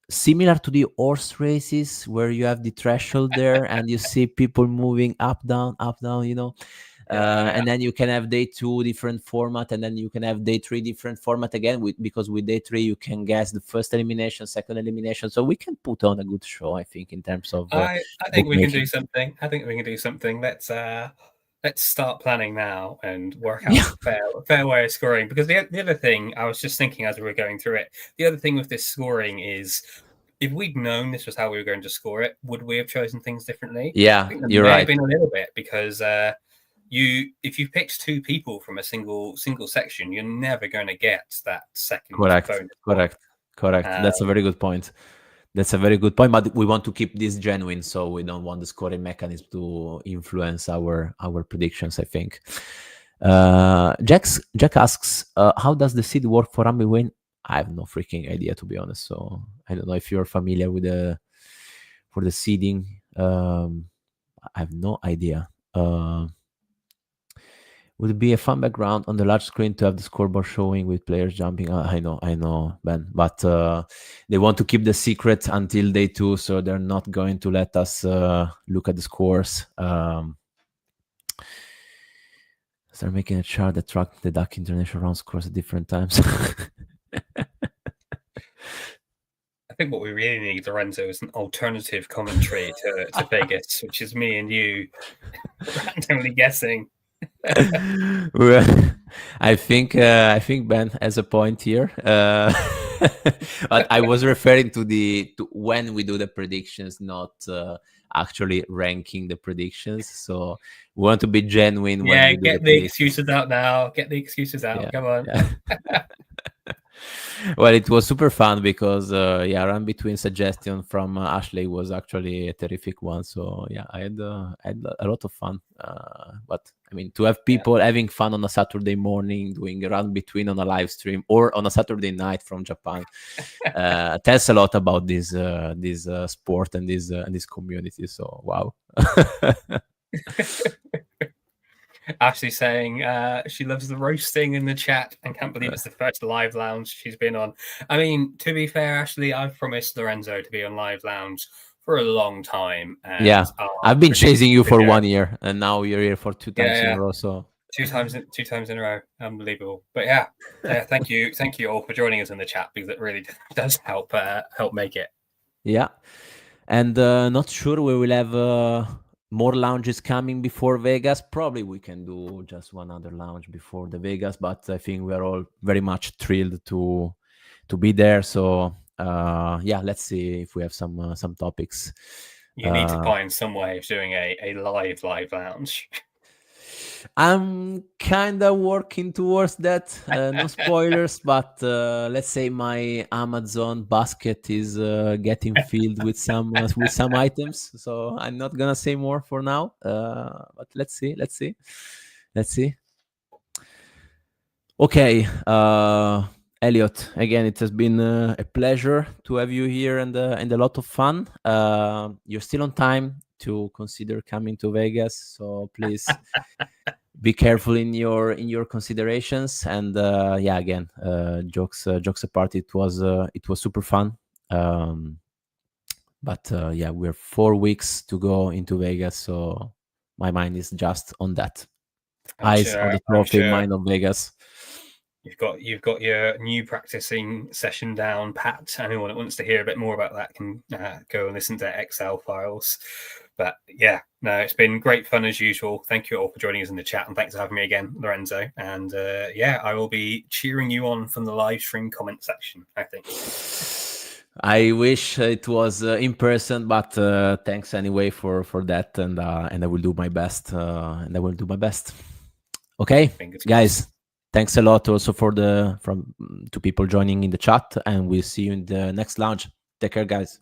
Similar to the horse races where you have the threshold there and you see people moving up down, and then you can have day 2 different format, and then you can have day 3 different format again, because with day 3 you can guess the first elimination, second elimination, so we can put on a good show, I think, in terms of I think we can do something. Let's start planning now and work out a fair way of scoring. Because the other thing, I was just thinking as we were going through it, the other thing with this scoring is, if we'd known this was how we were going to score it, would we have chosen things differently? Yeah, I think you're may right. have been a little bit, because if you picked 2 people from a single section, you're never going to get that second bonus point. Correct. That's a very good point. But we want to keep this genuine, so we don't want the scoring mechanism to influence our predictions, I think. Jack asks, how does the seed work for Rumble Win? I have no freaking idea, to be honest. So I don't know if you're familiar with for the seeding. I have no idea. Would it be a fun background on the large screen to have the scoreboard showing with players jumping? I know, Ben. But they want to keep the secret until day 2, so they're not going to let us look at the scores. Start making a chart that track the Duck International round scores at different times. I think what we really need, Lorenzo, is an alternative commentary to Vegas, which is me and you randomly guessing. Well, I think Ben has a point here, but I was referring to when we do the predictions, not actually ranking the predictions. So we want to be genuine when we do get the excuses out now. Get the excuses out. Come on. Well, it was super fun because run between suggestion from Ashley was actually a terrific one. So yeah, I had a lot of fun. But I mean, to have people having fun on a Saturday morning doing a run between on a live stream or on a Saturday night from Japan tells a lot about this sport and this community. So wow. Ashley saying she loves the roasting in the chat and can't believe it's the first live lounge she's been on. I mean, to be fair, Ashley, I've promised Lorenzo to be on live lounge for a long time. And I've been chasing you for 1 year, and now you're here for 2 times in a row. So 2 times in a row, unbelievable. But thank you all for joining us in the chat, because it really does help make it. Yeah, and not sure we will have more lounges coming before Vegas. Probably we can do just one other lounge before the Vegas, but I think we are all very much thrilled to be there. So let's see if we have some topics. You need to find some way of doing a live lounge. I'm kind of working towards that. No spoilers, but let's say my Amazon basket is getting filled with some items. So I'm not gonna say more for now. But let's see. Okay, Elliot. Again, it has been a pleasure to have you here and a lot of fun. You're still on time to consider coming to Vegas. So please be careful in your considerations. And yeah, again, jokes apart, it was super fun. But yeah, we're 4 weeks to go into Vegas, so my mind is just on that. I'm Eyes sure. on the I'm trophy, sure mind on Vegas. you've got your new practicing session down pat. Anyone that wants to hear a bit more about that can go and listen to Excel files. But yeah, no, it's been great fun as usual. Thank you all for joining us in the chat, and thanks for having me again, Lorenzo. And yeah, I will be cheering you on from the live stream comment section, I think. I wish it was in person, but thanks anyway for that, and I will do my best. And I will do my best. Okay, Fingers guys. crossed. Thanks a lot also for the from to people joining in the chat, and we'll see you in the next launch. Take care, guys.